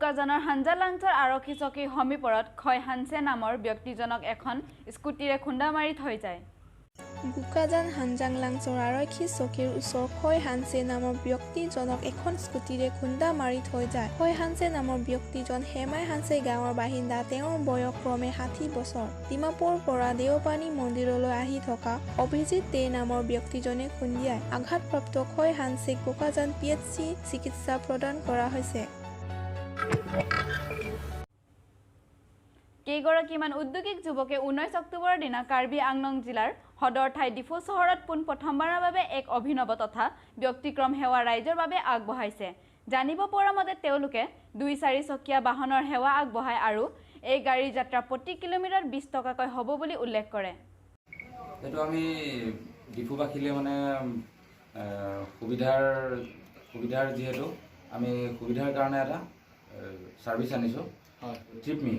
কোকাজানৰ হাঞ্জালাংচৰ আৰক্ষী চকীৰ সমীপৰত খয় হানছে নামৰ ব্যক্তিজনক এখন স্কুটিৰে খুন্দা মাৰি থৈ যায়। কোকাজান হাঞ্জালাংচৰ আৰক্ষী চকীৰ ওচৰ খয় হানছে নামৰ ব্যক্তিজনক এখন স্কুটিৰে খুন্দা মাৰি থৈ যায়। খয় হানছে নামৰ ব্যক্তিজন হেমাই হানছে গাঁৱৰ বাসিন্দা। তেওঁৰ বয়স ক্ৰমে 60 বছৰ। ডিমাপুৰৰ পৰা দেওপানী মন্দিৰলৈ আহি থকা অভিজিত দে নামৰ ব্যক্তিজনে খুন্দিয়াই আঘাতপ্ৰাপ্ত খয় হানছেক কোকাজান PHC চিকিৎসা প্ৰদান কৰা হৈছে। কেইগৰাকীমান উদ্যোগিক যুৱকে 19 অক্টোবৰৰ দিনা কাৰ্বি আংলং জিলাৰ সদৰ ঠাই ডিফু চহৰত পোনপ্ৰথমবাৰৰ বাবে এক অভিনৱ তথা ব্যক্তিক্ৰম সেৱা ৰাইজৰ বাবে আগবঢ়াইছে। জানিব পৰা মতে তেওঁলোকে 2-4 চকীয়া বাহনৰ সেৱা আগবঢ়ায় আৰু এই গাড়ীৰ যাত্ৰা প্ৰতি কিলোমিটাৰ 20 টকাকৈ হ'ব বুলি উল্লেখ কৰে। এইটো আমি ডিফুবাসীলে মানে সুবিধাৰ যিহেতু আমি সুবিধাৰ কাৰণে এটা সাৰ্ভিস আনিছো। হয়, ট্ৰিপমি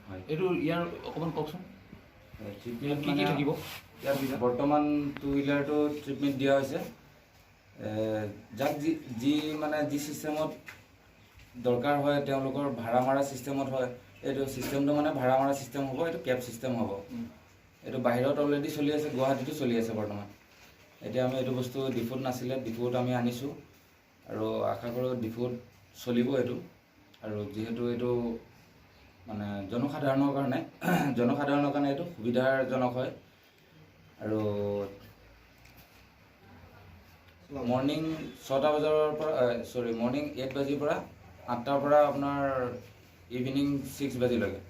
হয়। এইটো ইয়াৰ অকমান কওকচোন। ট্ৰিপমি কি কি থাকিব? ইয়াৰ বৰ্তমান 2 হুইলাৰটো ট্ৰিটমেণ্ট দিয়া হৈছে। যাক যি সিস্টেমত দৰকাৰ হয় তেওঁলোকৰ ভাড়া মাৰা সিস্টেমত হয়। এইটো সিস্টেমটো মানে ভাড়া মাৰা সিস্টেম হ'ব, এইটো কেব সিস্টেম হ'ব। এইটো বাহিৰত অলৰেডি চলি আছে, গুৱাহাটীতো চলি আছে বৰ্তমান। এতিয়া আমি এইটো বস্তু ডিফুত নাছিলে, ডিফুত আমি আনিছোঁ আৰু আশা কৰোঁ ডিফুত চলিব এইটো। আৰু যিহেতু এইটো মানে জনসাধাৰণৰ কাৰণে এইটো সুবিধাজনক হয়। আৰু মৰ্নিং 6টা বজাৰ পৰা মৰ্নিং 8 বাজিৰ পৰা 8টাৰ পৰা আপোনাৰ ইভিনিং 6 বাজিলৈকে।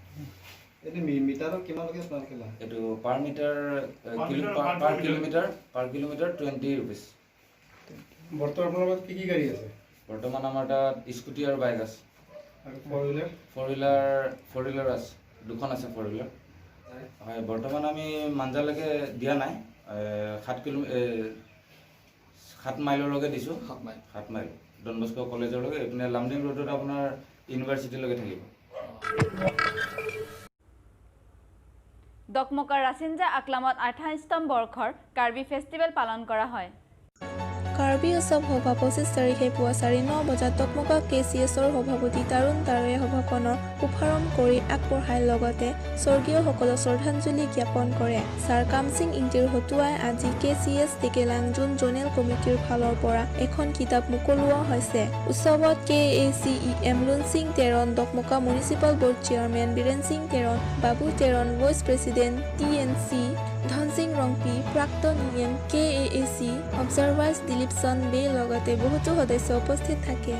এইটো মিটাৰত কিমানলৈকে আপোনালোকে লয়? এইটো পাৰ কিলোমিটাৰ 20 ৰুপিজ। বৰ্তমান কি গাড়ী আছে? বৰ্তমান আমাৰ তাত স্কুটি আৰু বাইক আছে। আৰু ফ'ৰ হুইলাৰ আছে, 2খন আছে 4 হুইলাৰ। হয়, বৰ্তমান আমি মাঞ্জালৈকে দিয়া নাই, 7 মাইললৈকে দিছোঁ। 7 মাইল ডন বস্কো কলেজলৈকে। এইপিনে লামডিং ৰোডত আপোনাৰ ইউনিভাৰ্চিটিলৈকে থাকিব। দকমকাৰ ৰাচিনজা আকলামত 28তম বৰ্ষৰ কাৰ্বি ফেষ্টিভেল পালন কৰা হয়। কাৰ্বি উৎসৱ সভা 25 তাৰিখে পুৱা 9:30 বজাত দকমকা KCSৰ সভাপতি তাৰুণ তাৰে সভাখনৰ শুভাৰম্ভ কৰি আগবঢ়াই লগতে স্বৰ্গীয়সকলক শ্ৰদ্ধাঞ্জলি জ্ঞাপন কৰে। ছাৰ কামসিং ইংতিৰ হতুৱাই আজি KCS টেকেলাংজুন জোনেল কমিটিৰ ফালৰ পৰা এখন কিতাপ মুকলোৱা হৈছে। উৎসৱত KACEM Lunsing Teron, Dokmoka municipal board chairman Biren Singh Teron, Babu Teron, vice president TNC Dhansing Rongpi, প্ৰাক্তন EM KAAC অবজাৰভাৰ্ছ দিলীপ চন্দ বে লগতে বহুতো সদস্য উপস্থিত থাকে।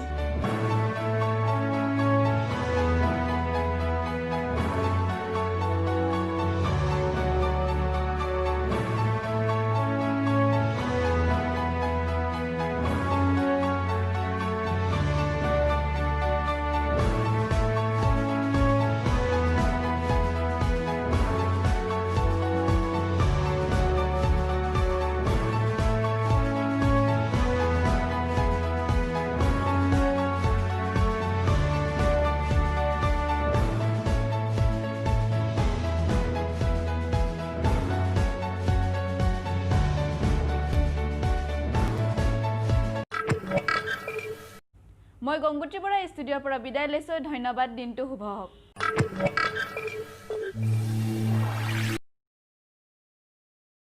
মই গংগুত্ৰী বৰা ষ্টুডিঅ'ৰ পৰা বিদায় লৈছোঁ। ধন্যবাদ। দিনটো শুভ হওক।